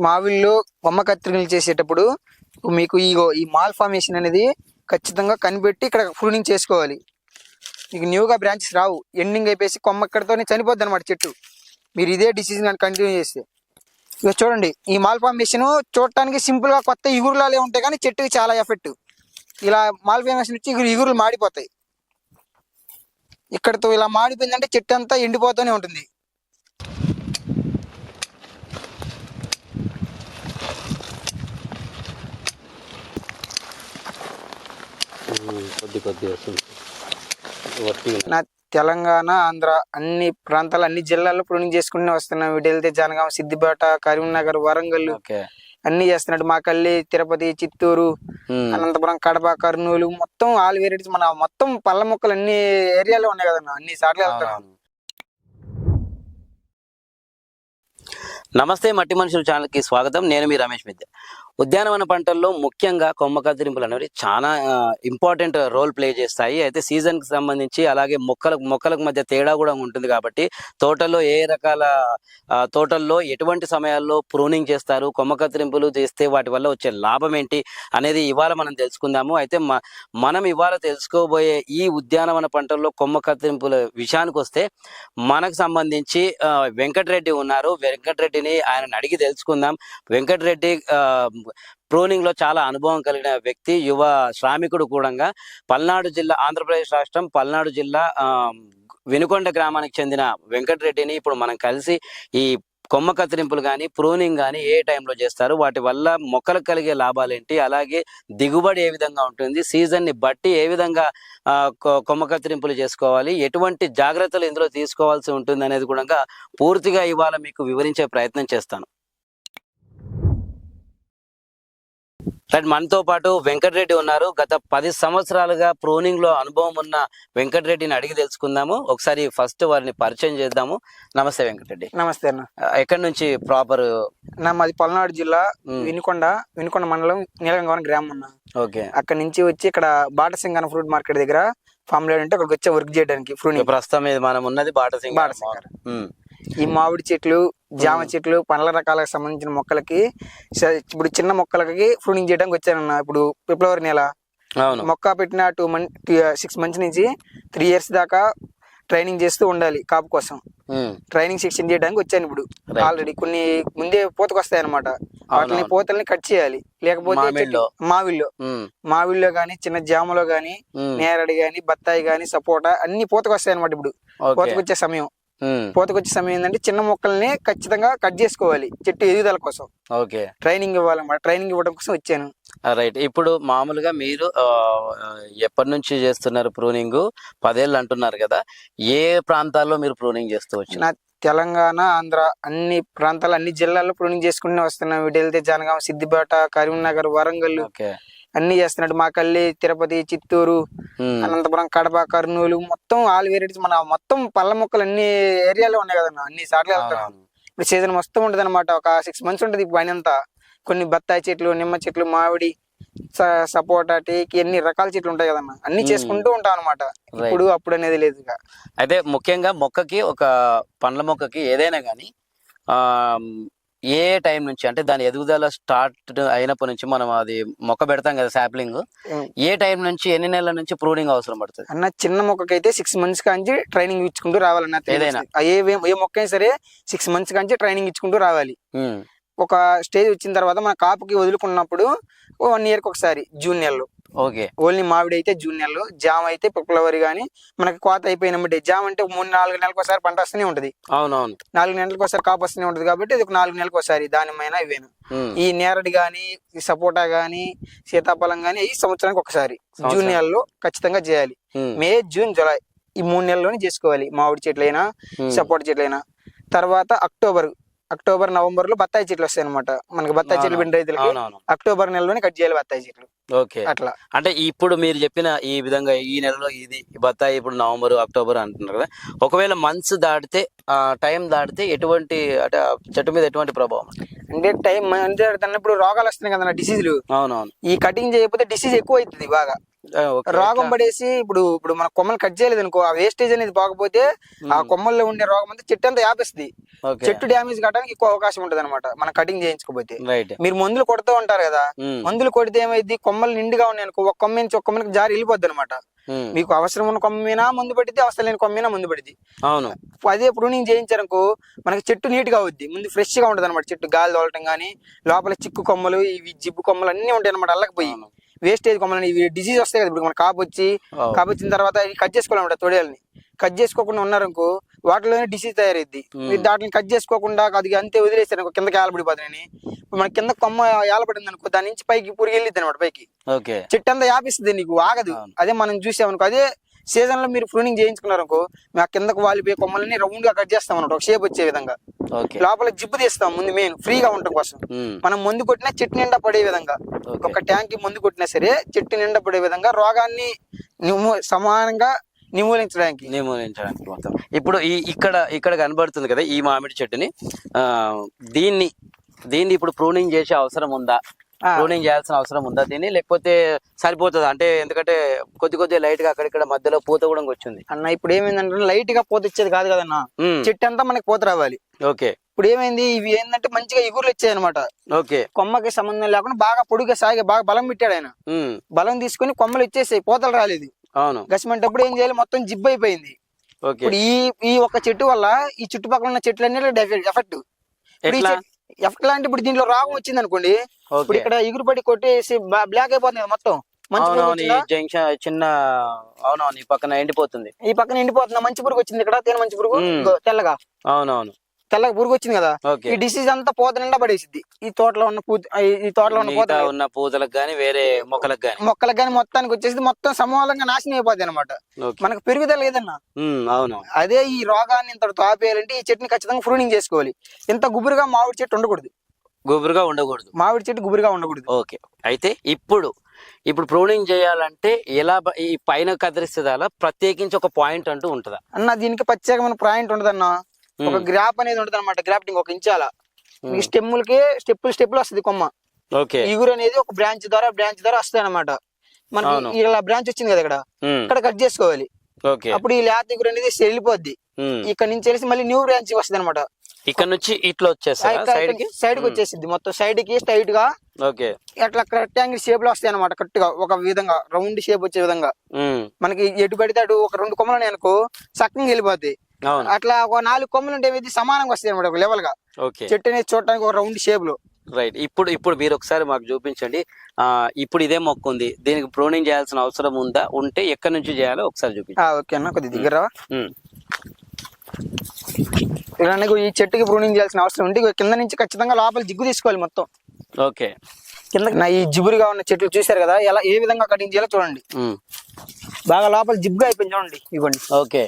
మావిల్లో కొమ్మ కత్తిరింపులు చేసేటప్పుడు మీకు ఈ మాల్ ఫార్మేషన్ అనేది ఖచ్చితంగా కనిపెట్టి ఇక్కడ ప్రూనింగ్ చేసుకోవాలి. మీకు న్యూగా బ్రాంచెస్ రావు, ఎండింగ్ అయిపోయి కొమ్మ ఇక్కడతోనే చనిపోద్ది అనమాట చెట్టు. మీరు ఇదే డిసిజన్ కానీ కంటిన్యూ చేస్తే. ఇక చూడండి, ఈ మాల్ ఫార్మేషన్ చూడటానికి సింపుల్గా కొత్త ఇగురులాలే ఉంటాయి, కానీ చెట్టుకి చాలా ఎఫెక్ట్. ఇలా మాల్ ఫార్మేషన్ వచ్చి ఇగురులు మాడిపోతాయి. ఇక్కడతో ఇలా మాడిపోయిందంటే చెట్టు అంతా ఎండిపోతూనే ఉంటుంది. నా తెలంగాణ, ఆంధ్ర అన్ని ప్రాంతాలు, అన్ని జిల్లాల్లో ప్రూనింగ్ చేసుకుంటూ వస్తున్నాం. ఇటు వెళ్తే జనగాం, సిద్దిపేట, కరీంనగర్, వరంగల్ అన్ని చేస్తున్నాడు. మాకల్లి, తిరుపతి, చిత్తూరు, అనంతపురం, కడప, కర్నూలు మొత్తం ఆల్ వెరైటీస్ మన మొత్తం పళ్ళ మొక్కలు అన్ని ఏరియాలో ఉన్నాయి కదన్నా, అన్ని సార్లు వెళ్తున్నాం. నమస్తే, మట్టి మనుషులు ఛానల్కి స్వాగతం. నేను మీ రమేష్ మిద్దె. ఉద్యానవన పంటల్లో ముఖ్యంగా కొమ్మ కత్తిరింపులు అనేవి చాలా ఇంపార్టెంట్ రోల్ ప్లే చేస్తాయి. అయితే సీజన్కి సంబంధించి అలాగే మొక్కలకు మధ్య తేడా కూడా ఉంటుంది. కాబట్టి తోటల్లో ఏ రకాల తోటల్లో ఎటువంటి సమయాల్లో ప్రూనింగ్ చేస్తారు, కొమ్మ కత్తిరింపులు చేస్తే వాటి వల్ల వచ్చే లాభం ఏంటి అనేది ఇవాళ మనం తెలుసుకుందాము. అయితే మనం ఇవాళ తెలుసుకోబోయే ఈ ఉద్యానవన పంటల్లో కొమ్మ కత్తిరింపుల విషయానికి వస్తే మనకు సంబంధించి వెంకటరెడ్డి ఉన్నారు. వెంకటరెడ్డిని ఆయన అడిగి తెలుసుకుందాం. వెంకటరెడ్డి ప్రూనింగ్ లో చాలా అనుభవం కలిగిన వ్యక్తి, యువ శ్రామికుడు కూడా. పల్నాడు జిల్లా, ఆంధ్రప్రదేశ్ రాష్ట్రం పల్నాడు జిల్లా వినుకొండ గ్రామానికి చెందిన వెంకటరెడ్డిని ఇప్పుడు మనం కలిసి ఈ కొమ్మ కత్తిరింపులు కానీ ప్రూనింగ్ కానీ ఏ టైంలో చేస్తారు, వాటి వల్ల మొక్కలకు కలిగే లాభాలు ఏంటి, అలాగే దిగుబడి ఏ విధంగా ఉంటుంది, సీజన్ని బట్టి ఏ విధంగా కొమ్మ కత్తిరింపులు చేసుకోవాలి, ఎటువంటి జాగ్రత్తలు ఇందులో తీసుకోవాల్సి ఉంటుంది అనేది కూడా పూర్తిగా ఇవాళ మీకు వివరించే ప్రయత్నం చేస్తాను. మనతో పాటు వెంకటరెడ్డి ఉన్నారు. గత 10 సంవత్సరాలుగా ప్రూనింగ్ లో అనుభవం ఉన్న వెంకటరెడ్డిని అడిగి తెలుసుకుందాము. ఒకసారి ఫస్ట్ వారిని పరిచయం చేద్దాము. నమస్తే వెంకటరెడ్డి. నమస్తే అన్న. ఎక్కడి నుంచి ప్రాపర్? మాది పల్నాడు జిల్లా వినుకొండ మండలం నీలగంగవరం గ్రామం అన్న. ఓకే. అక్కడ నుంచి వచ్చి ఇక్కడ బాటసింగన ఫ్రూట్ మార్కెట్ దగ్గర ఫామ్ లో ఉంటే అక్కడికి వచ్చే వర్క్ చేయడానికి ప్రూనింగ్. ప్రస్తుతం మనం ఉన్నది బాటసింగర్. ఈ మామిడి చెట్లు, జామ చెట్లు, పండ్ల రకాలకు సంబంధించిన మొక్కలకి ఇప్పుడు చిన్న మొక్కలకి ప్రూనింగ్ చేయడానికి వచ్చానన్న. ఇప్పుడు ఫిబ్రవరి నెల మొక్క పెట్టిన 6 మంత్స్ నుంచి 3 years దాకా ట్రైనింగ్ చేస్తూ ఉండాలి. కాపు కోసం ట్రైనింగ్ సెక్షన్ చేయడానికి వచ్చాను. ఇప్పుడు ఆల్రెడీ కొన్ని ముందే పూతకొస్తాయి అనమాట. వాటిని పూతల్ని కట్ చేయాలి. లేకపోతే మావిల్లో గానీ, చిన్న జామలో గానీ, నేరడి గానీ, బత్తాయి గానీ, సపోటా అన్ని పూతకొస్తాయి అనమాట. ఇప్పుడు పూతకొచ్చే సమయం ఏంటంటే చిన్న మొక్కల్ని ఖచ్చితంగా కట్ చేసుకోవాలి చెట్టు ఎదుగుదల కోసం. ఓకే. ట్రైనింగ్ ఇవ్వాలన్నమాట. ట్రైనింగ్ ఇవ్వడం కోసం వచ్చాను. రైట్. ఇప్పుడు మామూలుగా మీరు ఎప్పటి నుంచి చేస్తున్నారు ప్రూనింగ్? 10 ఏళ్ళు అంటున్నారు కదా. ఏ ప్రాంతాల్లో మీరు ప్రూనింగ్ చేస్తూ వచ్చారు? తెలంగాణ, ఆంధ్ర అన్ని ప్రాంతాలు, అన్ని జిల్లాల్లో ప్రూనింగ్ చేసుకుంటూ వస్తున్నాం. ఇటు వెళ్తే జనగాం, సిద్దిపేట, కరీంనగర్, వరంగల్ అన్ని చేస్తున్నాడు. మాకల్లి, తిరుపతి, చిత్తూరు, అనంతపురం, కడప, కర్నూలు మొత్తం ఆల్ వెరైటీస్ మన మొత్తం పళ్ళ మొక్కలు అన్ని ఏరియాలో ఉన్నాయి కదన్నా, అన్ని సార్లు వెళ్తున్నాం. ఇప్పుడు సీజన్ మొత్తం ఉంటది అనమాట. ఒక 6 months ఉంటది పని అంతా. కొన్ని బత్తాయి చెట్లు, నిమ్మ చెట్లు, మామిడి, సపోటా, టేకి అన్ని రకాల చెట్లు ఉంటాయి కదన్నా, అన్ని చేసుకుంటూ ఉంటాం అనమాట. ఇప్పుడు అప్పుడు అనేది లేదు. అయితే ముఖ్యంగా మొక్కకి, ఒక పండ్ల మొక్కకి ఏదైనా కానీ ఏ టైం నుంచి, అంటే దాని ఎదుగుదల స్టార్ట్ అయినప్పటి నుంచి మనం అది మొక్క పెడతాం కదా సాప్లింగ్, ఏ టైం నుంచి ఎన్ని నెలల నుంచి ప్రూనింగ్ అవసరం పడుతుంది అన్న? చిన్న మొక్కకైతే 6 months కాంచి ట్రైనింగ్ ఇచ్చుకుంటూ రావాలన్న. ఏదైనా ఏ మొక్క అయినా సరే 6 months కాంచి ట్రైనింగ్ ఇచ్చుకుంటూ రావాలి. ఒక స్టేజ్ వచ్చిన తర్వాత మన కాపుకి వదులుకున్నప్పుడు 1 yearకి ఒకసారి జూన్ నెలలో. ఓకే. ఓన్లీ మామిడి అయితే జూన్ నెలలో, జామ అయితే ఫిబ్రవరి. కానీ మనకి కోత అయిపోయినప్పుడు జామ అంటే 3-4 నెలలకు ఒకసారి పంట వస్తూనే ఉంటది. అవునవును. 4 నెలలకు ఒకసారి కాపు వస్తూనే ఉంటది. కాబట్టి ఇది ఒక 4 నెలలకు ఒకసారి దానిమైనా ఇవేనా. ఈ నేరడి గాని, సపోటా గాని, సీతాఫలం గాని ఈ సంవత్సరానికి ఒకసారి జూన్ నెలలో ఖచ్చితంగా చేయాలి. మే, జూన్, జూలై ఈ 3 నెలల్లోనే చేసుకోవాలి. మామిడి చెట్లైనా, సపోటా చెట్లైనా. తర్వాత అక్టోబర్, నవంబర్ లో బత్తాయి చెట్లు వస్తాయి అనమాట. మనకి బత్తాయి చెట్లు బిండి రైతులకి అక్టోబర్ నెలలోనే కట్ చేయాలి బత్తాయి చెట్లు. ఓకే. అట్లా అంటే ఇప్పుడు మీరు చెప్పిన ఈ విధంగా ఈ నెలలో ఇది బత్తాయి ఇప్పుడు నవంబర్, అక్టోబర్ అంటున్నారు కదా. ఒకవేళ మంత్స్ దాటితే, టైం దాటితే ఎటువంటి, అంటే చెట్టు మీద ఎటువంటి ప్రభావం? అంటే టైం అంటే ఇప్పుడు రోగాలు వస్తున్నాయి కదా, డిసీజులు. అవునవును. ఈ కటింగ్ చేయకపోతే డిసీజ్ ఎక్కువ అవుతుంది బాగా. రోగం పడేసి ఇప్పుడు మన కొమ్మలు కట్ చేయలేదు అనుకో, ఆ వేస్టేజ్ అనేది పోకపోతే ఆ కొమ్మల్లో ఉండే రోగం అంతా చెట్టు అంతా వ్యాపిస్తుంది. చెట్టు డ్యామేజ్ కావడానికి ఎక్కువ అవకాశం ఉంటది అనమాట మనం కటింగ్ చేయించుకోపోతే. మీరు మందులు కొడుతూ ఉంటారు కదా, మందులు కొడితే ఏమైంది, కొమ్మలు నిండుగా ఉన్నాయి అనుకో, ఒక కొమ్మ నుంచి ఒక కొమ్మకి జారి వెళ్ళిపోద్ది అనమాట. మీకు అవసరం ఉన్న కొమ్మైనా మందు పడితే, అవసరం లేని కొమ్మైనా మందు పడిద్ది. అవును. అదే ప్రూనింగ్ చేయించారనుకో మనకి చెట్టు నీట్ గా అవుద్ది, ముందు ఫ్రెష్ గా ఉంటది అనమాట. చెట్టు గాలి తోలటం గానీ, లోపల చిక్కు కొమ్మలు, ఇవి జిబ్బు కొమ్మలు అన్ని ఉంటాయి అనమాట. అల్లకపోయి వేస్టేజ్ కొమ్మలని, ఇవి డిసీజ్ వస్తాయి కదా. ఇప్పుడు మన కాపు వచ్చిన తర్వాత ఇవి కట్ చేసుకోవాలన్నమాట. తొడేలని కట్ చేసుకోకుండా ఉన్నారనుకో వాటిలోనే డిసీజ్ తయారైద్ది. మీరు దాటిని కట్ చేసుకోకుండా అది అంతే వదిలేస్తారు అనుకో, కిందకి ఏలబడిపోతాయని. మన కింద కొమ్మ ఏలబడింది అనుకో, దాని నుంచి పైకి పురుగు వెళ్ళిద్ది అనమాట. పైకి చెట్టు అంతా వ్యాపిస్తుంది, నీకు ఆగదు. అదే మనం చూసామనుకో, అదే సీజన్ లో మీరు ప్రూనింగ్ చేయించుకున్నారనుకో, మా కిందకు వాలిపోయే కొమ్మలని రౌండ్ గా కట్ చేస్తాం అనమాట, ఒక షేప్ వచ్చే విధంగా. లోపల జిబ్బు తీస్తాం ముందు, మెయిన్ ఫ్రీగా ఉండటం కోసం. మనం మందు కొట్టినా చెట్టు నిండా పడే విధంగా, ఒక ట్యాంక్ మందు కొట్టినా సరే చెట్టు నిండా పడే విధంగా, రోగాన్ని సమానంగా నిర్మూలించడానికి మొత్తం. ఇప్పుడు ఇక్కడ కనబడుతుంది కదా ఈ మామిడి చెట్టుని, దీన్ని ఇప్పుడు ప్రూనింగ్ చేసే అవసరం ఉందా? ప్రూనింగ్ చేయాల్సిన అవసరం ఉందా దీన్ని, లేకపోతే సరిపోతుందా? అంటే ఎందుకంటే కొద్దిగా లైట్ గా అక్కడిక్కడ మధ్యలో పూత కూడా వచ్చింది అన్న. ఇప్పుడు ఏమైందంటే లైట్ గా పూత ఇచ్చేది కాదు కదన్నా, చెట్టు అంతా మనకి పూత రావాలి. ఓకే. ఇప్పుడు ఏమైంది, ఇవి ఏంటంటే మంచిగా ఇగుర్లు వచ్చాయి అనమాట. ఓకే. కొమ్మకి సంబంధం లేకుండా బాగా పొడుగా సాగి బాగా బలం పెట్టాడు ఆయన. బలం తీసుకుని కొమ్మలు ఇచ్చేసాయి, పూతలు రాలేదు. అవును. గసిమంటప్పుడు ఏం చేయాలి, మొత్తం జిబ్బు అయిపోయింది. ఇప్పుడు ఈ ఒక్క చెట్టు వల్ల ఈ చుట్టుపక్కల ఉన్న చెట్లన్నీ ఎఫెక్ట్. ఎఫెక్ట్ లాంటి ఇప్పుడు దీంట్లో రోగం వచ్చింది అనుకోండి, ఇప్పుడు ఇక్కడ ఎగురు పడి కొట్టేసి బ్లాక్ అయిపోతుంది మొత్తం. చిన్న అవునవును, ఈ పక్కన ఎండిపోతుంది, మంచి పురుగు వచ్చింది ఇక్కడ, తేనె మంచి పురుగు తెల్లగా. అవునవును, తెల్లగా పురుగు వచ్చింది కదా. ఈ డిసీజ్ అంతా పూత నిండా పడేసిద్ది. ఈ తోటలో ఉన్న పూత ఉన్న పూతలకు గానీ వేరే మొక్కలకు గానీ మొత్తానికి వచ్చేసి మొత్తం సమూలంగా నాశనం అయిపోద్ది అనమాట. మనకు పెరుగుదల లేదన్నా. అవును. అదే ఈ రోగాన్ని ఇంత ఆపేయాలంటే ఈ చెట్టుని ఖచ్చితంగా ప్రూనింగ్ చేసుకోవాలి. ఇంత గుబురుగా మామిడి చెట్టు ఉండకూడదు, మామిడి చెట్టు గుబురుగా ఉండకూడదు. ఓకే. అయితే ఇప్పుడు ప్రూనింగ్ చేయాలంటే ఎలా, ఈ పైన కదిరిస్తుందా, ప్రత్యేకించి ఒక పాయింట్ అంటూ ఉంటుందా అన్న? దీనికి ప్రత్యేకమైన పాయింట్ ఉండదన్న. ఒక గ్రాప్ అనేది ఉంటది అనమాట. గ్రాఫ్టింగ్ ఒక ఇంచాల స్టెమ్ములకి స్టెప్పులు వస్తుంది కొమ్మ. ఇగురు అనేది ఒక బ్రాంచ్ ద్వారా వస్తాయి అనమాట. మనకి ఇలా బ్రాంచ్ వచ్చింది కదా, ఇక్కడ కట్ చేసుకోవాలి. అప్పుడు ఈ లేత ఇగురు అనేది వెళ్ళిపోద్ది. ఇక్కడ నుంచి వెళ్ళి మళ్ళీ న్యూ బ్రాంచ్ వస్తుంది అనమాట. ఇక్కడ నుంచి ఇట్లా వచ్చేసి సైడ్ కి వచ్చేసింది, మొత్తం సైడ్ కి స్ట్రైట్ గా అట్లా రెక్టాంగిల్ షేప్ లో వస్తాయి అనమాట. కరెక్ట్ గా ఒక విధంగా రౌండ్ షేప్ వచ్చే విధంగా. మనకి ఎటు పడితే అటు ఒక 2 కొమ్మలు అనుకో చక్కగా వెళ్ళిపోతాయి. అట్లా ఒక 4 కొమ్మలు ఉంటే సమానంగా వస్తాయి అనమాట, ఒక లెవెల్ గా. చెట్టు అనేది చూడటానికి ఒక రౌండ్ షేప్ లో. రైట్. ఇప్పుడు మీరు ఒకసారి మాకు చూపించండి. ఇప్పుడు ఇదే మొక్క ఉంది, దీనికి ప్రూనింగ్ చేయాల్సిన అవసరం ఉందా? ఉంటే ఎక్కడి నుంచి చేయాలో ఒకసారి చూపించండి. ఓకే అన్న, కొద్దిగా దగ్గర ఈ చెట్టుకి ప్రూనింగ్ చేయాల్సిన అవసరం ఉంటే కింద నుంచి ఖచ్చితంగా లోపల జిగ్గు తీసుకోవాలి మొత్తం. ఓకే. కింద ఈ జిగురుగా ఉన్న చెట్లు చూసారు కదా, ఎలా ఏ విధంగా కటింగ్ చేయాలో చూడండి. బాగా లోపల జిగ్గు అయిపోయింది చూడండి, ఇవ్వండి. ఓకే.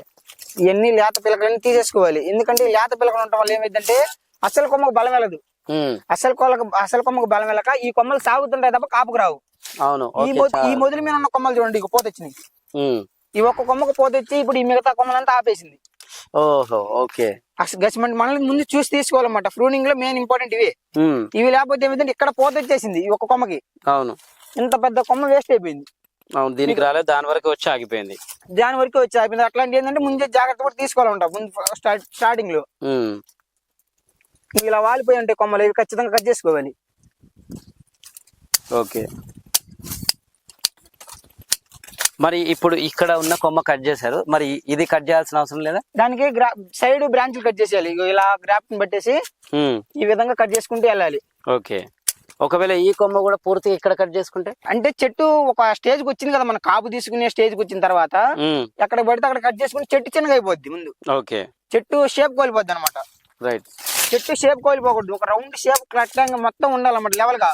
ఇవన్నీ లేత పిల్లకలన్నీ తీసేసుకోవాలి. ఎందుకంటే ఈ లేత పిల్లకలు ఉండటం వల్ల ఏమైందంటే అసలు కొమ్మకు బలం వెళ్ళదు. అసలు కొమ్మకు బలం వెళ్ళక ఈ కొమ్మలు సాగుతుంటాయి తప్ప కాపుకు రావు. అవును. ఈ మొదలు మీద ఉన్న కొమ్మలు చూడండి, ఇక పోత వచ్చినాయి. ఈ ఒక్క కొమ్మకు పోత వచ్చి ఇప్పుడు ఈ మిగతా కొమ్మలంతా ఆపేసింది. ఓహో. ఓకే. గవర్నమెంట్ మనల్ని ముందు చూసి తీసుకోవాలన్నమాట. ప్రూనింగ్ లో మెయిన్ ఇంపార్టెంట్ ఇవి లేకపోతే ఏమైందంటే ఇక్కడ పోత వచ్చేసింది ఈ ఒక్క కొమ్మకి. అవును. ఇంత పెద్ద కొమ్మ వేస్ట్ అయిపోయింది. అవును, దీనికి రాలేదు, దాని వరకు వచ్చి ఆగిపోయింది. అట్లాంటి ఏంటంటే ముందే జాగ్రత్త కూడా తీసుకోవాలంట. ముందు స్టార్టింగ్ లో ఇలా వాలిపోయి ఉంటాయి కొమ్మలు, ఇవి ఖచ్చితంగా కట్ చేసుకోవాలి. ఓకే. మరి ఇప్పుడు ఇక్కడ ఉన్న కొమ్మ కట్ చేశారు, మరి ఇది కట్ చేయాల్సిన అవసరం లేదా? దానికి సైడ్ బ్రాంచ్లు కట్ చేసేయాలి. ఇలా గ్రాఫ్ట్ పట్టేసి ఈ విధంగా కట్ చేసుకుంటూ వెళ్ళాలి. ఓకే. ఒకవేళ ఈ కొమ్మ కూడా పూర్తిగా ఇక్కడ కట్ చేసుకుంటే, అంటే చెట్టు ఒక స్టేజ్ కి వచ్చింది కదా, మన కాపు తీసుకునే స్టేజ్ కి వచ్చిన తర్వాత ఎక్కడ పడితే అక్కడ కట్ చేసుకుని చెట్టు చిన్నగా అయిపోద్ది ముందు. ఓకే. చెట్టు షేప్ కోల్పోద్ది అనమాట. రైట్. చెట్టు షేప్ కోల్పోకూడదు, ఒక రౌండ్ షేప్ కరెక్ట్ మొత్తం ఉండాలన్నమాట లెవెల్ గా.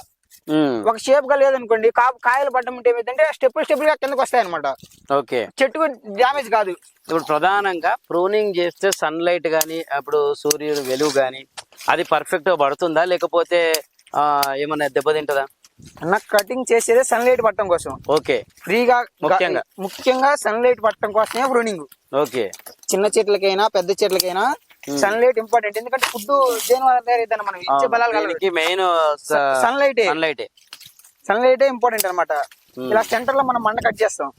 ఒక షేప్ గా లేదనుకోండి, కాయలు పడ్డం అంటే ఏమైందంటే స్టెప్పులు గా కిందకు వస్తాయి అనమాట. ఓకే. చెట్టుకు డ్యామేజ్ కాదు. ఇప్పుడు ప్రధానంగా ప్రూనింగ్ చేస్తే సన్ లైట్ గానీ, అప్పుడు సూర్యుడు వెలుగు గానీ అది పర్ఫెక్ట్ గా పడుతుందా, లేకపోతే ఏమన్నా దెబ్బతింటదా? అన్న కటింగ్ చేసేదే సన్ లైట్ పట్టడం కోసం. ఓకే. ఫ్రీగా ముఖ్యంగా సన్ లైట్ పట్టడం కోసమే ప్రూనింగ్. ఓకే. చిన్న చెట్లకైనా పెద్ద చెట్లకైనా సన్ లైట్ ఇంపార్టెంట్. ఎందుకంటే ఫుడ్ దేని వల్ల తయారైందన్న మనం ఇచ్చే బలాలు మెయిన్ సన్ లైటే ఇంపార్టెంట్ అనమాట. ఇలా సెంటర్ లో మనం మండ కట్ చేస్తాం.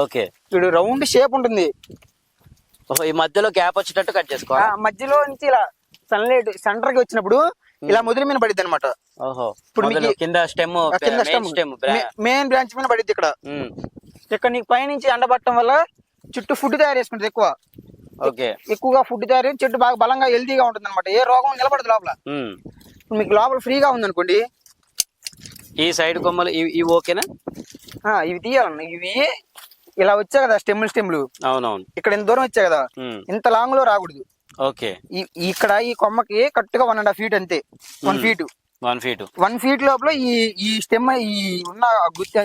ఓకే, ఇప్పుడు రౌండ్ షేప్ ఉంటుంది, ఈ మధ్యలో గ్యాప్ వచ్చేటట్టు కట్ చేసుకోవాలి. మధ్యలో నుంచి ఇలా సన్లైట్ సెంటర్ కి వచ్చినప్పుడు ఇలా ముదిరి మీద పడిద్ది అనమాట. ఓహో, ఇప్పుడు మొదలు కింద స్టెమ్, మెయిన్ బ్రాంచ్ మీద పడిద్ది. ఇక్కడ నీకు పైనుంచి ఎండబట్టడం వల్ల చుట్టూ ఫుడ్ తయారు చేసుకుంటుంది ఎక్కువ. ఓకే, ఎక్కువగా ఫుడ్ తయారు చెట్టు బాగా బలంగా హెల్తీగా ఉంటుంది అనమాట. ఏ రోగం నిలబడదు లోపల. ఇప్పుడు మీకు లోపల ఫ్రీగా ఉందనుకోండి, ఈ సైడ్ కొమ్మలు ఇవి ఓకేనా? ఇవి తీయాలన్న. ఇవి ఇలా వచ్చాయి కదా స్టెమ్లు. అవునవును, ఇక్కడ ఇంత దూరం వచ్చాయి కదా, ఇంత లాంగ్ లో రాకూడదు. ఓకే, ఇక్కడ ఈ కొమ్మకి కరెక్ట్ గా 1.5 feet అంతే. 1 feet 1 feet లోపల ఈ స్టెమ్ ఈ ఉన్న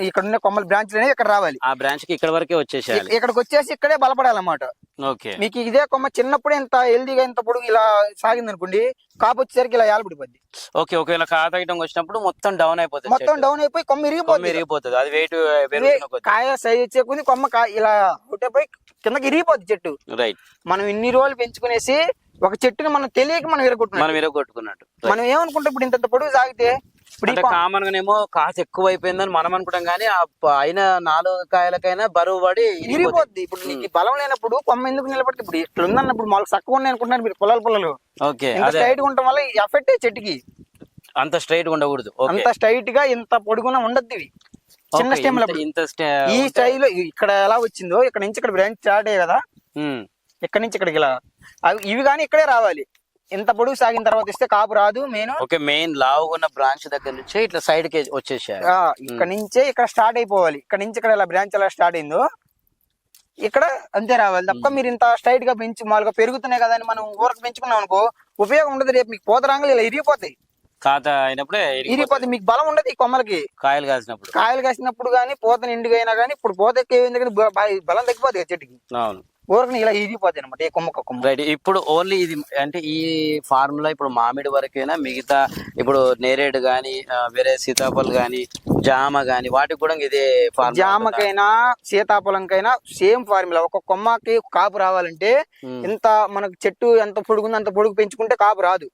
ఇక్కడ ఉన్న కొమ్మల బ్రాంచ్ అనేది ఇక్కడ రావాలి. ఆ బ్రాంచ్ కి ఇక్కడ వరకే వచ్చేసేయాలి. ఇక్కడికి వచ్చేసి ఇక్కడే బలపడాలన్నమాట. ఓకే, మీకు ఇదే కొమ్మ చిన్నప్పుడే ఇంత హెల్దీగా ఇంత పొడుగు ఇలా సాగింది అనుకోండి, కాపు వచ్చేసరికి ఇలా ఏలబడిపోద్ది. ఓకే, ఒకవేళ కాత ఐటమ్ వచ్చినప్పుడు మొత్తం డౌన్ అయిపోతుంది. మొత్తం డౌన్ అయిపోయి కొమ్మ ఇరిగిపోతుంది. అది వెయిట్ కాయ సైజ్ వచ్చే కొద్ది కొమ్మ ఇలా ఒకటైపోయి కిందకి ఇరిగిపోద్ది చెట్టు. రైట్, మనం ఇన్ని రోజులు పెంచుకునేసి ఒక చెట్టుని మనం తెలియక మనం విరగొట్టుకున్నట్టు. మనం ఏమనుకుంటాం, ఇప్పుడు ఇంత పొడుగు సాగితే ఇప్పుడు కామన్ గానేమో కాత ఎక్కువ అయిపోయిందని మనం అనుకుంటాం, కానీ అయిన 4 కాయలకైనా బరువు పడి ఇరిగిపోద్ది. ఇప్పుడు నీకు బలం లేనప్పుడు కొమ్మ ఎందుకు నిలబడితే, ఇప్పుడు ఇట్లా ఉందన్నప్పుడు మాకు చక్కగా ఉన్నాయి అనుకుంటున్నారు మీరు పొలాలు. ఓకే, స్ట్రైట్ గా ఉండటం వల్ల ఎఫెక్ట్ చెట్టుకి. అంత స్ట్రైట్ గా ఉండకూడదు. అంత స్ట్రైట్ గా ఇంత పొడుగున ఉండద్దు. ఇవి చిన్న స్టెమ్ ఈ స్టైల్ ఇక్కడ ఎలా వచ్చిందో ఇక్కడ నుంచి ఇక్కడ బ్రాంచ్ స్టార్ట్ అయ్యాయి కదా, ఇక్కడ నుంచి ఇక్కడికి ఇలా ఇవి కానీ ఇక్కడే రావాలి. ఇంత పొడుగు సాగిన తర్వాత ఇస్తే కాపు రాదు. మెయిన్ లావుగా ఉన్న బ్రాంచ్ దగ్గర నుంచి ఇట్లా సైడ్ కి వచ్చేసాయి. ఇక్కడ నుంచే ఇక్కడ స్టార్ట్ అయిపోవాలి. ఇక్కడ నుంచి ఇక్కడ ఇలా బ్రాంచ్ ఎలా స్టార్ట్ అయిందో ఇక్కడ అంతే రావాలి తప్ప మీరు ఇంత స్ట్రైట్ గా పెంచి మామూలుగా పెరుగుతున్నాయి కదా అని మనం ఊరకు పెంచుకున్నాం అనుకో ఉపయోగం ఉండదు. రేపు మీకు పోత రాంగలు ఇలా ఇరిగిపోతాయి. కాత అయినప్పుడే ఇరిగిపోతాయి. మీకు బలం ఉండదు ఈ కొమ్మలకి. కాయలు కాసినప్పుడు కానీ పోత నిండుగైనా కానీ ఇప్పుడు పోత ఎక్కువ బలం తగ్గిపోతుంది చెట్టుకి. అవును, ఊరికి ఇలా ఇరిగిపోతాయి అనమాట. ఏ కొమ్మ రైట్. ఇప్పుడు ఓన్లీ ఇది అంటే ఈ ఫార్ములా ఇప్పుడు మామిడి వరకైనా, మిగతా ఇప్పుడు నేరేడు గాని వేరే సీతాఫలం గాని జామ గాని వాటికి కూడా ఇదే ఫార్ములా? జామకైనా సీతాఫలంకైనా సేమ్ ఫార్ములా. ఒక కొమ్మకి కాపు రావాలంటే ఇంత మనకు చెట్టు ఎంత పొడుగుందో అంత పొడుగు పెంచుకుంటే కాపు రాదు.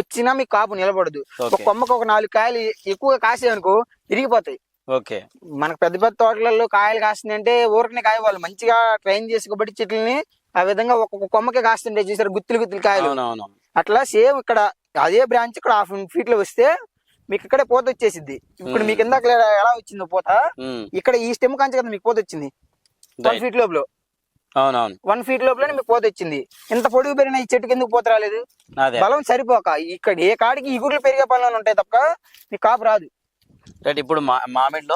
వచ్చినా మీకు కాపు నిలబడదు. ఒక కొమ్మకు ఒక 4 కాయలు ఎక్కువగా కాసే అనుకో ఇరిగిపోతాయి. ఓకే, మనకు పెద్ద పెద్ద తోటలలో కాయలు కాస్తుంది అంటే ఊరికనే కాయ వాళ్ళు మంచిగా ట్రైన్ చేసుకోబట్టి చెట్లని ఆ విధంగా ఒక్కొక్క కొమ్మకే కాస్తుంటే చూసారు గుత్తులు కాయలు. అట్లా సేమ్ ఇక్కడ అదే బ్రాంచ్ ఇక్కడ 1/2 feet లో వస్తే మీకు ఇక్కడే పోత వచ్చేసిద్ది. ఇప్పుడు మీకు ఇందాక ఎలా వచ్చిందో పోత ఇక్కడ ఈ స్టెమ్ కాంచి కదా మీకు పోత వచ్చింది 1 feet లోపల. 1 feet లోపలనే మీకు పోత వచ్చింది. ఇంత పొడుగు పెరిగిన ఈ చెట్టుకి ఎందుకు పోత రాలేదు? బలం సరిపోక. ఇక్కడ ఏ కాడికి ఇగుర్లు పెరిగే పనులు ఉంటాయి తప్ప మీకు కాపు రాదు. రైట్. ఇప్పుడు మామిడిలో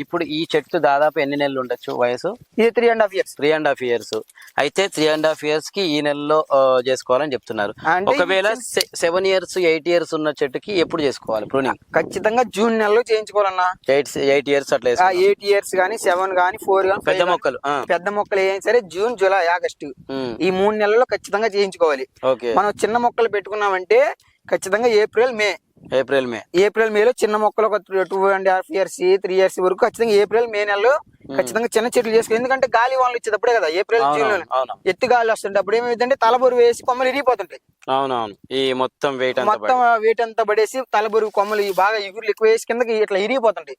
ఇప్పుడు ఈ చెట్టు దాదాపు ఎన్ని నెలలు ఉండొచ్చు వయసు? ఇది 3.5 years. 3.5 years. అయితే 3.5 years కి ఈ నెలలో చేసుకోవాలని చెప్తున్నారు. ఒకవేళ 7 years 8 years ఉన్న చెట్టుకి ఎప్పుడు చేసుకోవాలి ప్రూనింగ్? ఖచ్చితంగా జూన్ నెలలో చేయించుకోవాలన్నా. 8 years అట్లా 8 years గానీ 7 గానీ 4 గానీ పెద్ద మొక్కలు ఏం సరే జూన్ జూలై ఆగస్టు ఈ 3 నెలల్లో ఖచ్చితంగా చేయించుకోవాలి. మనం చిన్న మొక్కలు పెట్టుకున్నామంటే ఖచ్చితంగా ఏప్రిల్ మేలో చిన్న మొక్కలు ఒక 2.5 years 3 years వరకు ఖచ్చితంగా ఏప్రిల్ మే నెలలో ఖచ్చితంగా చిన్న చెట్లు చేసుకోవాలి. ఎందుకంటే గాలి వానలు ఇచ్చేటప్పుడే కదా ఏప్రిల్ జూన్ లో ఎత్తు గాలి వస్తుంటే అప్పుడు ఏమైందంటే తలబొరు వేసి కొమ్మలు ఇరిగిపోతుంటాయి. ఈ మొత్తం వెయిట్ అంతా పడేసి తలబొరు కొమ్మలు బాగా ఇగురులు ఎక్కువ వేసి కిందకి ఇట్లా ఇరిగిపోతుంటాయి.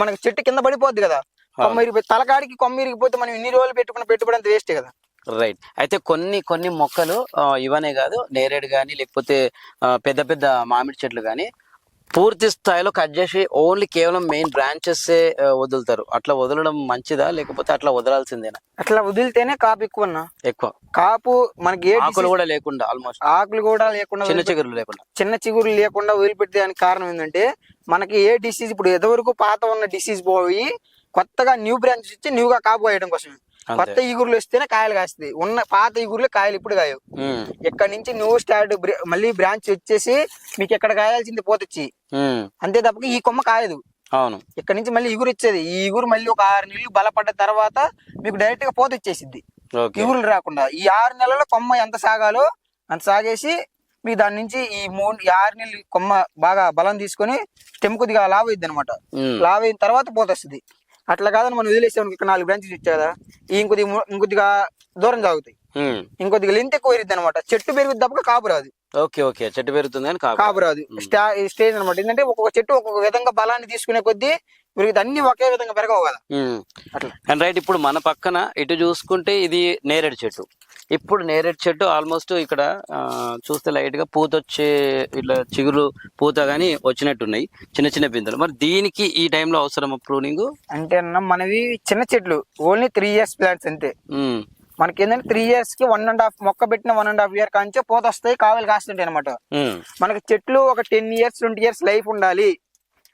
మనకి చెట్టు కింద పడిపోద్ది కదా కొమ్మ ఇరిగిపోయి. తలకాడికి కొమ్మ ఇరిగిపోతే మనం ఇన్ని రోజులు పెట్టుకున్న పెట్టుబడి అంత వేస్ట్ కదా. రైట్. అయితే కొన్ని మొక్కలు ఇవనే కాదు, నేరేడు గాని లేకపోతే పెద్ద పెద్ద మామిడి చెట్లు గాని పూర్తి స్థాయిలో కట్ చేసి ఓన్లీ కేవలం మెయిన్ బ్రాంచెస్ వదులుతారు. అట్లా వదలడం మంచిదా లేకపోతే అట్లా వదలాల్సిందేనా? అట్లా వదిలితేనే కాపు ఎక్కువ కాపు మనకి ఆకులు కూడా లేకుండా ఆల్మోస్ట్ ఆకులు కూడా లేకుండా చిన్న చిగురులు లేకుండా వదిలిపెట్టడానికి కారణం ఏంటంటే మనకి ఏ డిసీజ్ ఇప్పుడు ఎదవరకు పాత ఉన్న డిసీజ్ పోయి కొత్తగా న్యూ బ్రాంచెస్ ఇచ్చి న్యూగా కాపు వేయడం కోసం. కొత్త ఇగురులు వస్తేనే కాయలు కాస్తాయి. ఉన్న పాత ఇగురులు కాయలు ఇప్పుడు కాయవు. ఇక్కడ నుంచి న్యూ స్టార్ట్ మళ్ళీ బ్రాంచ్ వచ్చేసి మీకు ఎక్కడ కాయాల్సింది పోతొచ్చి అంతే తప్ప ఈ కొమ్మ కాయదు. ఇక్కడ నుంచి మళ్ళీ ఇగురు ఇచ్చేది. ఈ ఇగురు మళ్ళీ ఒక 6 నెలలు బలపడ్డ తర్వాత మీకు డైరెక్ట్ గా పోత వచ్చేసిద్ది ఇగురులు రాకుండా. ఈ 6 నెలల్లో కొమ్మ ఎంత సాగాలో అంత సాగేసి మీకు దాని నుంచి ఈ 6 నెలలు కొమ్మ బాగా బలం తీసుకొని స్టెమ్ కొద్దిగా లావ్ అయింది అనమాట. లావ్ అయిన తర్వాత పోత వస్తుంది. అట్లా కాదని మనం వదిలేసాం. ఇక్కడ 4 బ్రాంచెస్ ఇచ్చా కదా ఇంకొద్దిగా దూరం సాగుతాయి. ఇంకొద్దిగా లెంత్ ఎక్కువ పెరిగింది అనమాట. చెట్టు పెరుగుద్ది తప్ప కాపు రాదు. ఓకే ఓకే, చెట్టు పెరుగుతుంది కానీ కాపు రాదు. స్టేజ్ అనమాట. ఏంటంటే ఒక్కొక్క చెట్టు ఒక్కొక్క విధంగా బలాన్ని తీసుకునే కొద్దీ పెరుగుతుంది. అన్ని ఒకే విధంగా పెరగవు కదా అట్లా. అండ్ రైట్, ఇప్పుడు మన పక్కన ఇటు చూసుకుంటే ఇది నేరేడు చెట్టు. ఇప్పుడు నేరేడు చెట్టు ఆల్మోస్ట్ ఇక్కడ చూస్తే లైట్ గా పూత వచ్చే ఇట్లా చిగురు పూత గానీ వచ్చినట్టున్నాయి, చిన్న చిన్న పిందెలు. మరి దీనికి ఈ టైంలో అవసరం ప్రూనింగ్ అంటే అన్న మనవి చిన్న చెట్లు ఓన్లీ 3 years ప్లాంట్స్ అంతే. మనకి ఏంటంటే 3 years కి 1.5 మొక్క పెట్టిన 1.5 year కాంచే పోత వస్తాయి, కాయలు కాస్తుంటాయి అనమాట. మనకి చెట్లు ఒక 10 years 20 years లైఫ్ ఉండాలి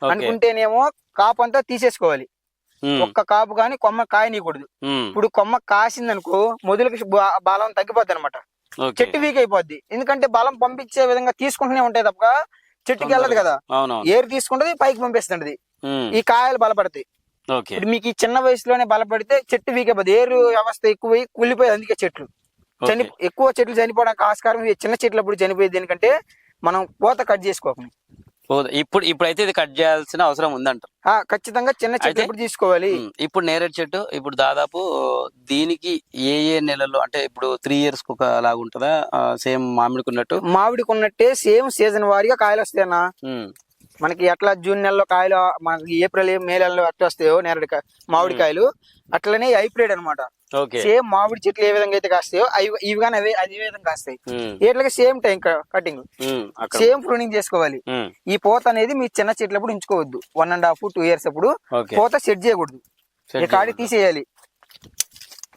అనుకుంటేనేమో కాపు అంతా తీసేసుకోవాలి. ఒక్క కాపు గాని కొమ్మ కాయనీయకూడదు. ఇప్పుడు కొమ్మ కాసింది అనుకో మొదలుకి బలం తగ్గిపోద్ది అనమాట, చెట్టు వీక్ అయిపోద్ది. ఎందుకంటే బలం పంపించే విధంగా తీసుకుంటూనే ఉంటాయి తప్ప చెట్టుకి వెళ్ళదు కదా. ఏరు తీసుకుంటది, పైకి పంపిస్తుంటది, ఈ కాయలు బలపడతాయి. ఇప్పుడు మీకు ఈ చిన్న వయసులోనే బలపడితే చెట్టు వీక్ అయిపోద్ది, ఏరు వ్యవస్థ ఎక్కువ కుళ్ళిపోయి. అందుకే చెట్లు ఎక్కువ చెట్లు చనిపోవడానికి ఆస్కారం. చిన్న చెట్లు అప్పుడు చనిపోయేది ఎందుకంటే మనం పోత కట్ చేసుకోకుండా. ఇప్పుడైతే ఇది కట్ చేయాల్సిన అవసరం ఉందంట. ఖచ్చితంగా చిన్న చెట్టు ఇప్పుడు తీసుకోవాలి. ఇప్పుడు నేరేడు చెట్టు ఇప్పుడు దాదాపు దీనికి ఏ నెలలో అంటే ఇప్పుడు 3 years కు ఒక లాగా ఉంటుందా? సేమ్ మామిడికి ఉన్నట్టే సేమ్ సీజన్ వారీగా కాయలు వస్తాయన్నా. మనకి ఎట్లా జూన్ నెలలో కాయలు, మనకి ఏప్రిల్ మే నెలలో ఎట్లా వస్తాయో నేరేడు మామిడికాయలు, అట్లనే హైబ్రిడ్ అనమాట. సేమ్ మామిడి చెట్లు ఏ విధంగా అయితే కాస్తాయో ఇవి కానీ అదే విధంగా కాస్తాయి. వీటికి same time cutting, same pruning చేసుకోవాలి. ఈ పోత అనేది మీ చిన్న చెట్లప్పుడు ఉంచుకోవద్దు. 1.5 2 years అప్పుడు పోత సెట్ చేయకూడదు, ఈ కాడి తీసేయాలి.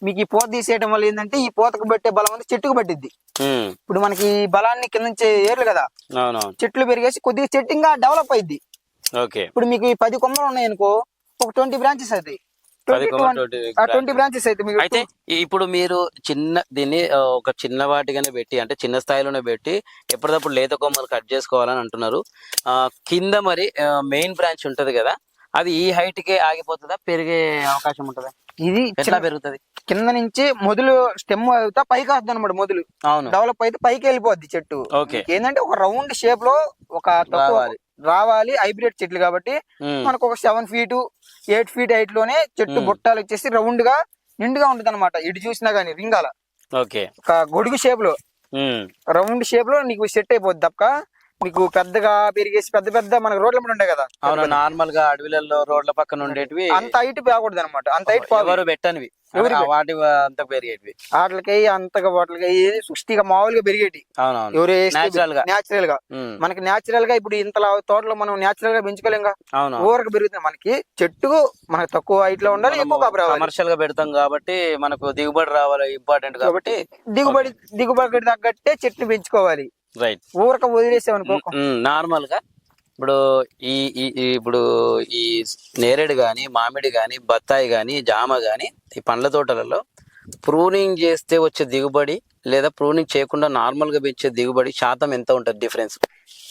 మీకు ఈ పోత తీసేయడం వల్ల ఏంటంటే ఈ పోతకు పెట్టే బలం అంతా చెట్టుకు పట్టిద్ది. ఇప్పుడు మనకి ఈ బలాన్ని కింద నుంచి ఏర్లు కదా, చెట్లు పెరిగేసి కొద్దిగా చెట్టు ఇంకా డెవలప్ అయింది. ఇప్పుడు మీకు ఈ 10 కొమ్మలు ఉన్నాయి అనుకో, ఒక 20 branches అవుతాయి. 20 branches అయితే మీకు. అయితే ఇప్పుడు మీరు దీన్ని ఒక చిన్న వాటిగానే పెట్టి, అంటే చిన్న స్థాయిలోనే పెట్టి ఎప్పటికప్పుడు లేత కొమ్మలు కట్ చేసుకోవాలని అంటున్నారు. కింద మరి మెయిన్ బ్రాంచ్ ఉంటది కదా, అది ఈ హైట్ కే ఆగిపోతుందా, పెరిగే అవకాశం ఉంటుందా? ఇది ఎట్లా పెరుగుతుంది? కింద నుంచి మొదలు స్టెమ్ అవుతా పైకి వస్తుంది అనమాట. మొదలు డెవలప్ అయితే పైకి వెళ్ళిపోద్ది చెట్టు. ఏంటంటే ఒక రౌండ్ షేప్ లో ఒక రావాలి. హైబ్రిడ్ చెట్లు కాబట్టి మనకు ఒక 7 feet 8 feet హైట్ లోనే చెట్టు బుట్టాలు వచ్చేసి రౌండ్ గా నిండుగా ఉంటుంది అనమాట. ఇటు చూసినా గానీ రింగాల ఒక గొడుగు షేప్ లో రౌండ్ షేప్ లో నీకు సెట్ అయిపోద్ది తప్ప మీకు పెద్దగా పెరిగేసి పెద్ద పెద్ద మనకు రోడ్ల మీద ఉంటాయి కదా, నార్మల్ గా అడవిలలో రోడ్ల పక్కన ఉండేటివి అంత హైట్ పోకూడదు అనమాట. అంత హైట్ పెట్టనివి వాటి అంత పెరిగేటివి వాటికి అంతగా వాటికి 60గా మామూలుగా పెరిగేటి ఎవరు నేచురల్ గా. మనకి నేచురల్ గా ఇప్పుడు ఇంత తోటలో మనం నేచురల్ గా పెంచుకోలేం, ఊరకు పెరుగుతుంది. మనకి చెట్టు మనకు తక్కువ హైట్ లో ఉండాలి, ఎక్కువ కాపు రావాలి. కమర్షియల్ గా పెడతాం కాబట్టి మనకు దిగుబడి రావాలి, ఇంపార్టెంట్ కాబట్టి దిగుబడి తగ్గట్టే చెట్టు పెంచుకోవాలి. రైట్, ఊరక వదిలేసామనుకో. నార్మల్ గా ఇప్పుడు ఈ నేరేడు గాని, మామిడి గాని, బత్తాయి గాని, జామ గాని, ఈ పండ్ల తోటలలో ప్రూనింగ్ చేస్తే వచ్చే దిగుబడి లేదా ప్రూనింగ్ చేయకుండా నార్మల్ గా పెంచే దిగుబడి శాతం ఎంత ఉంటది డిఫరెన్స్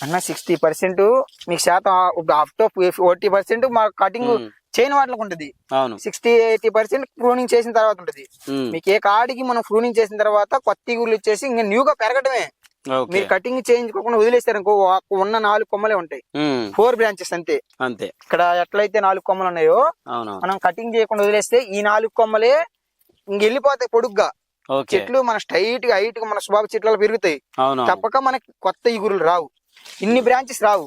అన్న? 60% మీకు శాతం అప్ టు 40% మా కటింగ్ చేయని వాటికి ఉంటది. 60-80% ప్రూనింగ్ చేసిన తర్వాత ఉంటది. మీకు ఏ కాడికి మనం ప్రూనింగ్ చేసిన తర్వాత కొత్త ఇగురులు వచ్చేసి ఇంకా న్యూగా పెరగడమే. మీరు కటింగ్ చేయించుకోకుండా వదిలేస్తారనుకో, ఉన్న 4 కొమ్మలే ఉంటాయి, 4 branches అంతే. ఇక్కడ ఎట్లయితే 4 కొమ్మలు ఉన్నాయో మనం కటింగ్ చేయకుండా వదిలేస్తే ఈ 4 కొమ్మలే ఇంక వెళ్ళిపోతాయి పొడుగ్గా. చెట్లు మన స్ట్రైట్ గా హైట్ గా మన స్వాబ్ చెట్లలో పెరుగుతాయి తప్పక మనకి కొత్త ఇగురులు రావు, ఇన్ని బ్రాంచెస్ రావు.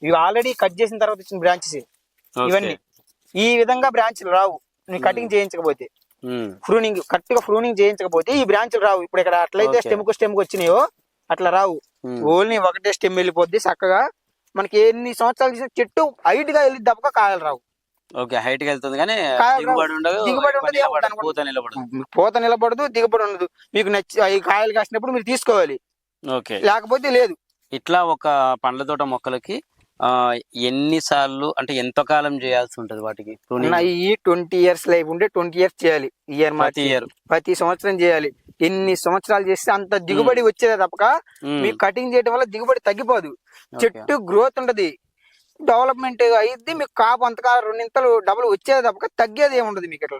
ఇవి ఆల్రెడీ కట్ చేసిన తర్వాత వచ్చిన బ్రాంచెస్ ఇవన్నీ. ఈ విధంగా బ్రాంచ్లు రావు నువ్వు కటింగ్ చేయించకపోతే. ప్రూనింగ్ కరెక్ట్ గా ప్రూనింగ్ చేయించకపోతే ఈ బ్రాంచ్లు రావు. ఇప్పుడు ఇక్కడ అట్లయితే స్టెమ్ కు వచ్చినాయో అట్లా రావు. ఓన్లీ ఒకటే స్టెమ్ వెళ్ళిపోద్ది చక్కగా. మనకి ఎన్ని సంవత్సరాలు చేసిన చెట్టు హైట్ గా వెళ్ళి తప్పక కాయలు రావు. హైట్ గా వెళ్తుంది కానీ దిగుబడి ఉండదు, పూత నిలబడదు, దిగుబడి ఉండదు. మీకు నచ్చి కాయలు కాసినప్పుడు మీరు తీసుకోవాలి, లేకపోతే లేదు. ఇట్లా ఒక పండ్ల తోట మొక్కలకి ఎన్నిసార్లు అంటే ఎంత కాలం చేయాల్సి ఉంటది వాటికి? ఈ 20 years లైఫ్ ఉంటే 20 years చేయాలి. ప్రతి సంవత్సరం చేయాలి. ఎన్ని సంవత్సరాలు చేస్తే అంత దిగుబడి వచ్చేదే తప్పక మీకు కటింగ్ చేయడం వల్ల దిగుబడి తగ్గిపోదు. చెట్టు గ్రోత్ ఉంటది, డెవలప్మెంట్ అయ్యిద్ది. మీకు కాపు అంతకాలం 2 ఇంతలు డబుల్ వచ్చేది తప్పక తగ్గేది ఏముండదు మీకు ఎట్లా.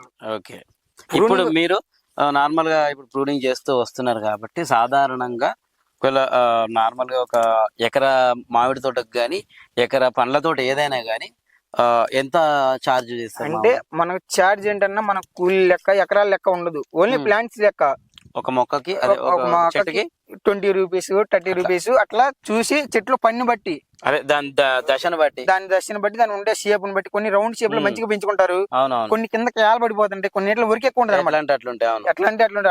ఇప్పుడు మీరు నార్మల్ గా ఇప్పుడు ప్రూనింగ్ చేస్తూ వస్తున్నారు కాబట్టి సాధారణంగా ఒకవేళ నార్మల్ గా ఒక ఎకరా మామిడి తోటకు గానీ, ఎకరా పండ్ల తోట ఏదైనా గానీ ఎంత ఛార్జ్ చేస్తారు? అంటే మనకు ఛార్జ్ ఏంటన్నా మన కూలీ లెక్క, ఎకరాల లెక్క ఉండదు, ఓన్లీ ప్లాంట్స్ లెక్క. ఒక మొక్కకి అదే ఒక చెట్టుకి 20 రూపీస్ 30 రూపీస్ అట్లా చూసి చెట్లు పన్ను బట్టి అదే దాని దశను బట్టి దాని ఉండే షేప్ ని బట్టి కొన్ని రౌండ్ షేప్ లో మంచిగా పెంచుకుంటారు. అవునవును. కొన్ని కింద కేయాలు పడిపోతుంటాయి, కొన్ని ఇట్లా ఉరికి ఎక్కువ ఉంటుంది అనమాట. అట్లుంటాయి. అవును.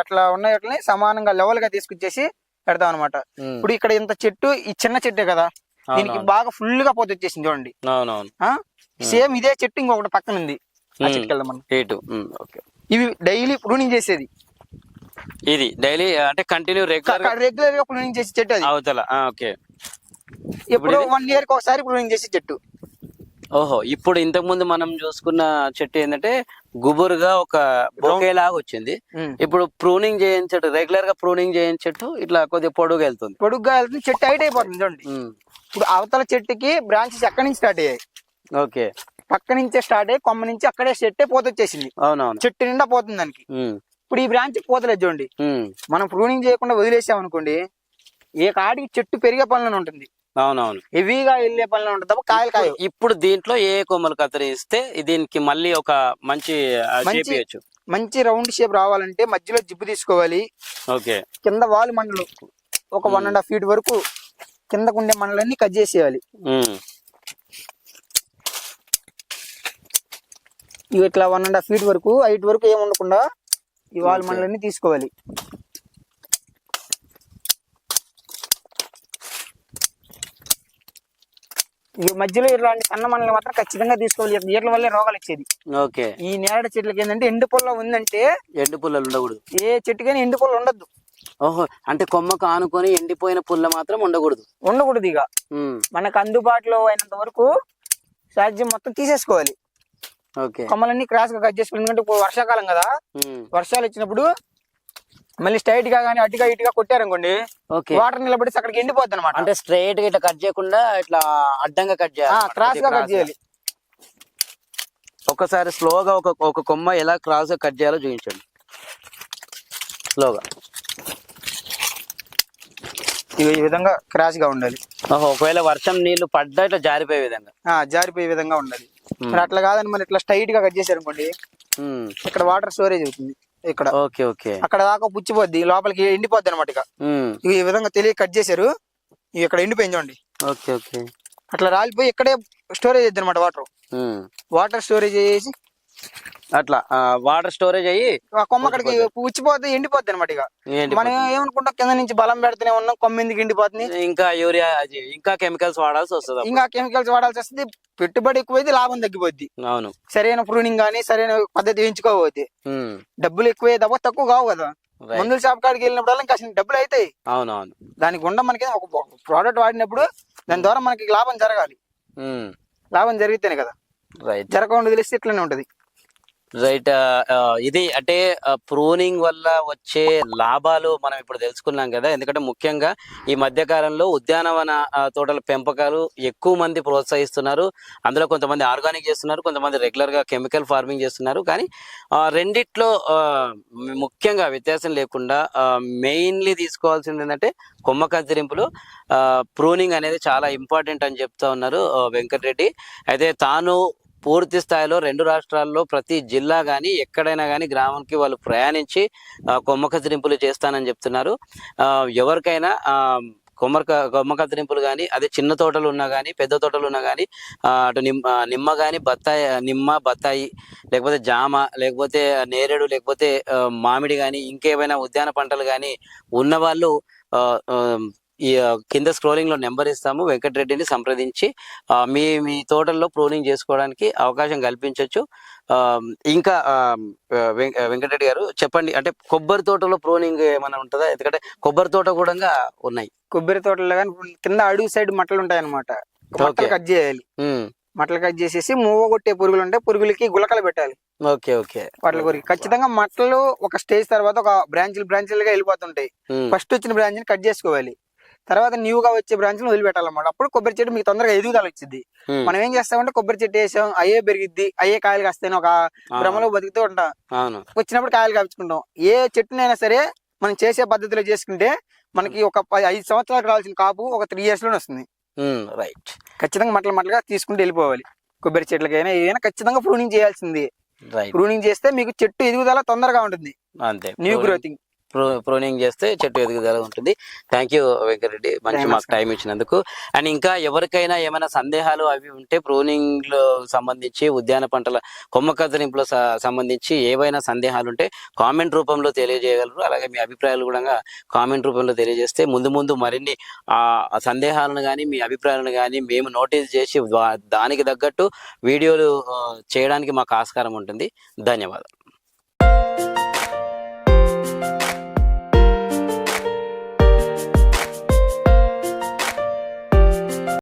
అట్లా ఉన్న వాటిని సమానంగా లెవెల్ గా తీసుకొచ్చేసి పెడతాం అనమాట. ఇప్పుడు ఇక్కడ ఇంత చెట్టు ఈ చిన్న చెట్టే కదా, దీనికి బాగా ఫుల్ గా పోత వచ్చేసింది చూడండి. అవునవును. సేమ్ ఇదే చెట్టు ఇంకొకటి పక్కన ఉంది, ఆ చెట్టుకి వెళ్దాం మనం. ఇవి డైలీ ప్రూనింగ్ చేసేది, ఇది డైలీ అంటే కంటిన్యూ రెగ్యులర్ గా ప్రూనింగ్ చేసే చెట్టు అది. అవతల ఓకే. ఎప్పుడు 1 year కి ఒకసారి ప్రూనింగ్ చేసే చెట్టు. ఓహో, ఇప్పుడు ఇంతకు ముందు మనం చూసుకున్న చెట్టు ఏంటంటే గుబురుగా ఒక బొకే లాగా వచ్చింది. ఇప్పుడు ప్రూనింగ్ చేయించట్టు, రెగ్యులర్ గా ప్రూనింగ్ చేయించట్టు ఇట్లా కొద్దిగా పొడుగా వెళ్తుంది, చెట్టు హైట్ అయిపోతుంది చూడండి. ఇప్పుడు అవతల చెట్టుకి బ్రాంచెస్ ఎక్కడి నుంచి స్టార్ట్ అయ్యాయి, ఓకే, పక్క నుంచే స్టార్ట్ అయ్యి కొమ్మ నుంచి అక్కడే చెట్టే పోత వచ్చేసింది. అవునవును. చెట్టు నిండా పోతుంది దానికి. ఇప్పుడు ఈ బ్రాంచ్ పోతలేదు చూడండి. మనం ప్రూనింగ్ చేయకుండా వదిలేసాం అనుకోండి, ఏ కాడికి చెట్టు పెరిగే పనులను ఉంటుంది. అవునవును. హెవీగా వెళ్ళే పనులు ఉంటుంది తప్ప కాయలు కాయ. ఇప్పుడు దీంట్లో ఏ కొమ్మలు కత్తిరిస్తే దీనికి మళ్ళీ ఒక మంచి రౌండ్ షేప్ రావాలంటే మధ్యలో జిబ్బు తీసుకోవాలి. ఓకే. కింద వాల్ మండలు ఒక 1.5 feet వరకు కిందకు ఉండే మండలన్నీ కట్ చేసేయాలి. ఇవి ఇట్లా 1.5 feet వరకు 8 వరకు ఏమి ఉండకుండా ఈ వాల్ మండలన్నీ తీసుకోవాలి. ఈ మధ్యలో ఇలాంటి సన్న మండలు మాత్రం ఖచ్చితంగా తీసుకోవాలి, వీటి వల్లే రోగాలు వచ్చేది. ఓకే. ఈ నేరడ చెట్లకి ఏంటంటే ఎండు పొల్ల ఉందంటే, ఎండు పుల్లలు ఉండకూడదు, ఏ చెట్టుకైనా ఎండు పొల్ల ఉండద్దు. ఓహో, అంటే కొమ్మకు ఆనుకొని ఎండిపోయిన పుల్ల మాత్రం ఉండకూడదు. ఇక మనకు అందుబాటులో అయినంత వరకు సాధ్యం మొత్తం తీసేసుకోవాలి. ఓకే. కొమ్మలన్నీ క్రాస్ గా కట్ చేసుకోవాలి. ఎందుకంటే ఇప్పుడు వర్షాకాలం కదా, వర్షాలు వచ్చినప్పుడు మళ్ళీ స్ట్రైట్ గా కానీ అటుగా ఇటుగా కొట్టారనుకోండి, వాటర్ నిలబడి అక్కడికి ఎండిపోద్ది అనమాట. అంటే స్ట్రైట్ గా ఇట్లా కట్ చేయకుండా ఇట్లా అడ్డంగా కట్ చేయాలి, క్రాస్ గా కట్ చేయాలి. ఒకసారి స్లోగా ఒక కొమ్మ ఎలా క్రాస్ గా కట్ చేయాలో చూపించండి. స్లోగా ఈ విధంగా క్రాస్ గా ఉండాలి. ఒకవేళ వర్షం నీళ్లు పడ్డా ఇట్లా జారిపోయే విధంగా ఉండాలి. మరి అట్లా కాదని మరి ఇట్లా స్ట్రైట్ గా కట్ చేశారు అనుకోండి, ఇక్కడ వాటర్ స్టోరేజ్ అవుతుంది. ఇక్కడ ఓకే ఓకే అక్కడ దాకా పుచ్చిపోద్ది, లోపలికి ఎండిపోద్ది అనమాట. ఇక ఈ విధంగా తెలియ కట్ చేశారు, ఇక్కడ ఎండిపోయింది చూడండి. Okay okay. అట్లా రాలిపోయి ఇక్కడే స్టోరేజ్ అవుతుంది అనమాట. వాటర్ స్టోరేజ్ చేసి అట్లా వాటర్ స్టోరేజ్ అయ్యి ఆ కొమ్మ అక్కడికి పుచ్చిపోతే ఎండిపోద్ది అనమాట. ఇక మనం ఏమనుకుంటాం, కింద నుంచి బలం పెడుతూనే ఉన్నాం, కొమ్మ ఎందుకు ఎండిపోతుంది, ఇంకా యూరియా ఇంకా కెమికల్స్ వాడాల్సి వస్తుంది. పెట్టుబడి ఎక్కువైతే లాభం తగ్గిపోద్ది. అవును. సరైన ప్రూనింగ్ గానీ సరైన పద్ధతి ఎంచుకోవద్ది, డబ్బులు ఎక్కువే తప్ప తక్కువ కావు కదా. మందుల షాప్ కాడికి వెళ్ళినప్పుడు ఇంకా డబ్బులు అవుతాయి. అవునవును. దానికి ఉండ మనకి ఒక ప్రోడక్ట్ వాడినప్పుడు దాని ద్వారా మనకి లాభం జరగాలి. లాభం జరిగితేనే కదా, జరగకుండా వదిలేస్తే ఇట్లనే ఉంటది. రైట్. ఇది అంటే ప్రూనింగ్ వల్ల వచ్చే లాభాలు మనం ఇప్పుడు తెలుసుకున్నాం కదా. ఎందుకంటే ముఖ్యంగా ఈ మధ్య కాలంలో ఉద్యానవన తోటల పెంపకాలు ఎక్కువ మంది ప్రోత్సహిస్తున్నారు. అందులో కొంతమంది ఆర్గానిక్ చేస్తున్నారు, కొంతమంది రెగ్యులర్ గా కెమికల్ ఫార్మింగ్ చేస్తున్నారు. కానీ రెండిట్లో ముఖ్యంగా వ్యత్యాసం లేకుండా మెయిన్లీ తీసుకోవాల్సింది ఏంటంటే కొమ్మ కత్తిరింపులు, ప్రూనింగ్ అనేది చాలా ఇంపార్టెంట్ అని చెప్తా ఉన్నారు వెంకటరెడ్డి. అయితే తాను పూర్తి స్థాయిలో 2 రాష్ట్రాల్లో ప్రతి జిల్లా కానీ ఎక్కడైనా కానీ గ్రామానికి వాళ్ళు ప్రయాణించి కొమ్మ కత్తిరింపులు చేస్తానని చెప్తున్నారు. ఎవరికైనా కొమ్మ కత్తిరింపులు కానీ అదే చిన్న తోటలు ఉన్నా కానీ పెద్ద తోటలు ఉన్నా కానీ అటు నిమ్మ కానీ బత్తాయి లేకపోతే జామ లేకపోతే నేరేడు లేకపోతే మామిడి కానీ ఇంకేమైనా ఉద్యాన పంటలు కానీ ఉన్నవాళ్ళు ఈ కింద స్క్రోలింగ్ లో నెంబర్ ఇస్తాము, వెంకటరెడ్డిని సంప్రదించి మీ తోటల్లో ప్రూనింగ్ చేసుకోవడానికి అవకాశం కల్పించవచ్చు. ఇంకా వెంకటరెడ్డి గారు చెప్పండి, అంటే కొబ్బరి తోటలో ప్రూనింగ్ ఏమైనా ఉంటుందా? ఎందుకంటే కొబ్బరి తోట కూడా ఉన్నాయి. కొబ్బరి తోటలో కానీ కింద అడుగు సైడ్ మట్టలు ఉంటాయి అనమాట, మట్టలు కట్ చేయాలి. మట్టలు కట్ చేసేసి మూవ కొట్టే పురుగులు ఉంటాయి, పురుగులకి గులకలు పెట్టాలి. Okay okay. వాటి గురించి ఖచ్చితంగా మట్టలు ఒక స్టేజ్ తర్వాత ఒక బ్రాంచ్లుగా వెళ్ళిపోతుంటాయి. ఫస్ట్ వచ్చిన బ్రాంచ్ ని కట్ చేసుకోవాలి, తర్వాత న్యూగా వచ్చే బ్రాంచ్ ని వదిలిపెట్టాలన్నమాట. అప్పుడు కొబ్బరి చెట్టు మీకు తొందరగా ఎదుగుదల వచ్చింది. మనం ఏం చేస్తామంటే కొబ్బరి చెట్టు వేసాం, అయ్యే పెరిగిద్ది, అయ్యే కాయలు కాస్తాయి ఒక భ్రమలో బతుకుతూ ఉంటాం. వచ్చినప్పుడు కాయలు కాల్చుకుంటాం. ఏ చెట్టునైనా సరే మనం చేసే పద్ధతిలో చేసుకుంటే మనకి ఒక 5 సంవత్సరాలు రావాల్సిన కాపు ఒక 3 years లోనే వస్తుంది. రైట్. ఖచ్చితంగా మట్టలుగా తీసుకుంటూ వెళ్ళిపోవాలి. కొబ్బరి చెట్లకైనా ఏదైనా ఖచ్చితంగా ప్రూనింగ్ చేయాల్సింది. ప్రూనింగ్ చేస్తే మీకు చెట్టు ఎదుగుదల తొందరగా ఉంటుంది, న్యూ గ్రోతింగ్. ప్రూనింగ్ చేస్తే చెట్టు ఎదుగుదల ఉంటుంది. థ్యాంక్ యూ వెంకటరెడ్డి, మంచి మాకు టైం ఇచ్చినందుకు. అండ్ ఇంకా ఎవరికైనా ఏమైనా సందేహాలు అవి ఉంటే ప్రూనింగ్ లో సంబంధించి, ఉద్యాన పంటల కొమ్మ కత్తిరింపులో సంబంధించి ఏవైనా సందేహాలు ఉంటే కామెంట్ రూపంలో తెలియజేయగలరు. అలాగే మీ అభిప్రాయాలు కూడా కామెంట్ రూపంలో తెలియజేస్తే ముందు ముందు మరిన్ని ఆ సందేహాలను కానీ మీ అభిప్రాయాలను కానీ మేము నోటీస్ చేసి దానికి తగ్గట్టు వీడియోలు చేయడానికి మాకు ఆస్కారం ఉంటుంది. ధన్యవాదాలు.